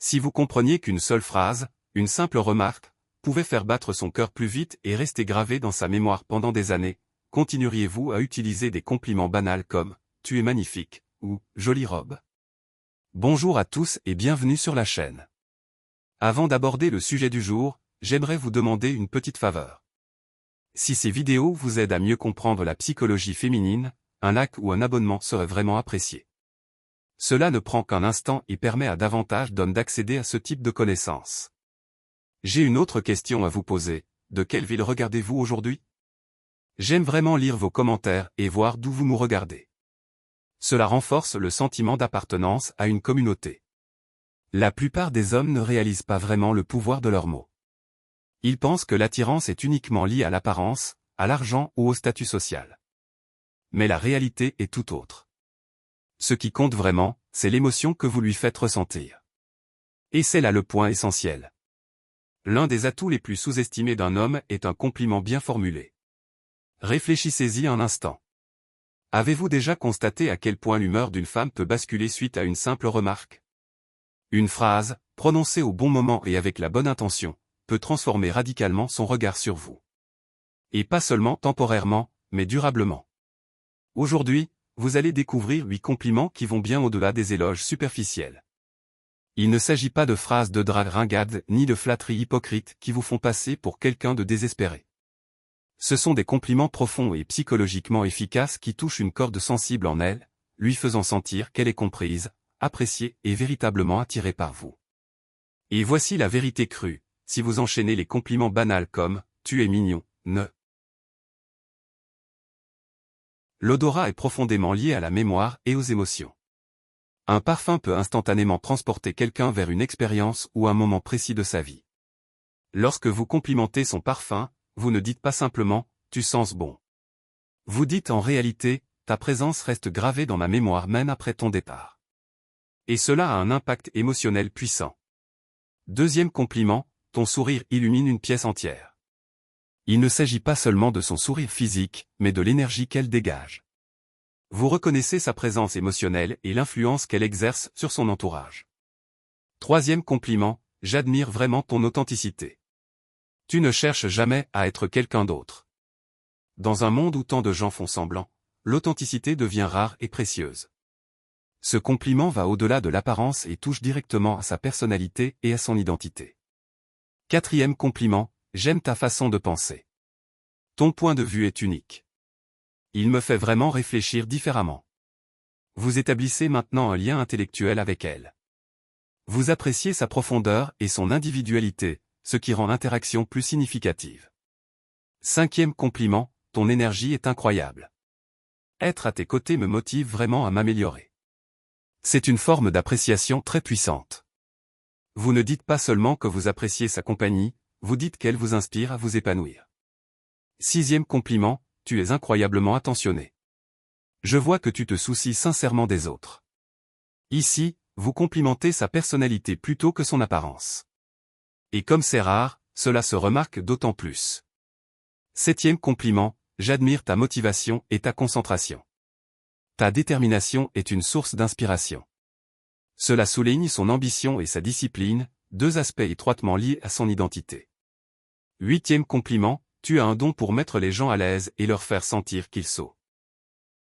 Si vous compreniez qu'une seule phrase, une simple remarque, pouvait faire battre son cœur plus vite et rester gravé dans sa mémoire pendant des années, continueriez-vous à utiliser des compliments banals comme « tu es magnifique » ou « jolie robe ». Bonjour à tous et bienvenue sur la chaîne. Avant d'aborder le sujet du jour, j'aimerais vous demander une petite faveur. Si ces vidéos vous aident à mieux comprendre la psychologie féminine, un like ou un abonnement serait vraiment apprécié. Cela ne prend qu'un instant et permet à davantage d'hommes d'accéder à ce type de connaissances. J'ai une autre question à vous poser, de quelle ville regardez-vous aujourd'hui? J'aime vraiment lire vos commentaires et voir d'où vous nous regardez. Cela renforce le sentiment d'appartenance à une communauté. La plupart des hommes ne réalisent pas vraiment le pouvoir de leurs mots. Ils pensent que l'attirance est uniquement liée à l'apparence, à l'argent ou au statut social. Mais la réalité est tout autre. Ce qui compte vraiment, c'est l'émotion que vous lui faites ressentir. Et c'est là le point essentiel. L'un des atouts les plus sous-estimés d'un homme est un compliment bien formulé. Réfléchissez-y un instant. Avez-vous déjà constaté à quel point l'humeur d'une femme peut basculer suite à une simple remarque? Une phrase, prononcée au bon moment et avec la bonne intention, peut transformer radicalement son regard sur vous. Et pas seulement temporairement, mais durablement. Aujourd'hui, vous allez découvrir 8 compliments qui vont bien au-delà des éloges superficiels. Il ne s'agit pas de phrases de drague ringade ni de flatteries hypocrites qui vous font passer pour quelqu'un de désespéré. Ce sont des compliments profonds et psychologiquement efficaces qui touchent une corde sensible en elle, lui faisant sentir qu'elle est comprise, appréciée et véritablement attirée par vous. Et voici la vérité crue, si vous enchaînez les compliments banals comme « tu es mignon », ne. L'odorat est profondément lié à la mémoire et aux émotions. Un parfum peut instantanément transporter quelqu'un vers une expérience ou un moment précis de sa vie. Lorsque vous complimentez son parfum, vous ne dites pas simplement « tu sens bon ». Vous dites en réalité « ta présence reste gravée dans ma mémoire même après ton départ ». Et cela a un impact émotionnel puissant. Deuxième compliment, ton sourire illumine une pièce entière. Il ne s'agit pas seulement de son sourire physique, mais de l'énergie qu'elle dégage. Vous reconnaissez sa présence émotionnelle et l'influence qu'elle exerce sur son entourage. Troisième compliment, j'admire vraiment ton authenticité. Tu ne cherches jamais à être quelqu'un d'autre. Dans un monde où tant de gens font semblant, l'authenticité devient rare et précieuse. Ce compliment va au-delà de l'apparence et touche directement à sa personnalité et à son identité. Quatrième compliment, j'aime ta façon de penser. Ton point de vue est unique. Il me fait vraiment réfléchir différemment. Vous établissez maintenant un lien intellectuel avec elle. Vous appréciez sa profondeur et son individualité, ce qui rend l'interaction plus significative. Cinquième compliment, ton énergie est incroyable. Être à tes côtés me motive vraiment à m'améliorer. C'est une forme d'appréciation très puissante. Vous ne dites pas seulement que vous appréciez sa compagnie, vous dites qu'elle vous inspire à vous épanouir. Sixième compliment, tu es incroyablement attentionné. Je vois que tu te soucies sincèrement des autres. Ici, vous complimentez sa personnalité plutôt que son apparence. Et comme c'est rare, cela se remarque d'autant plus. Septième compliment, j'admire ta motivation et ta concentration. Ta détermination est une source d'inspiration. Cela souligne son ambition et sa discipline, deux aspects étroitement liés à son identité. Huitième compliment, tu as un don pour mettre les gens à l'aise et leur faire sentir qu'ils sont.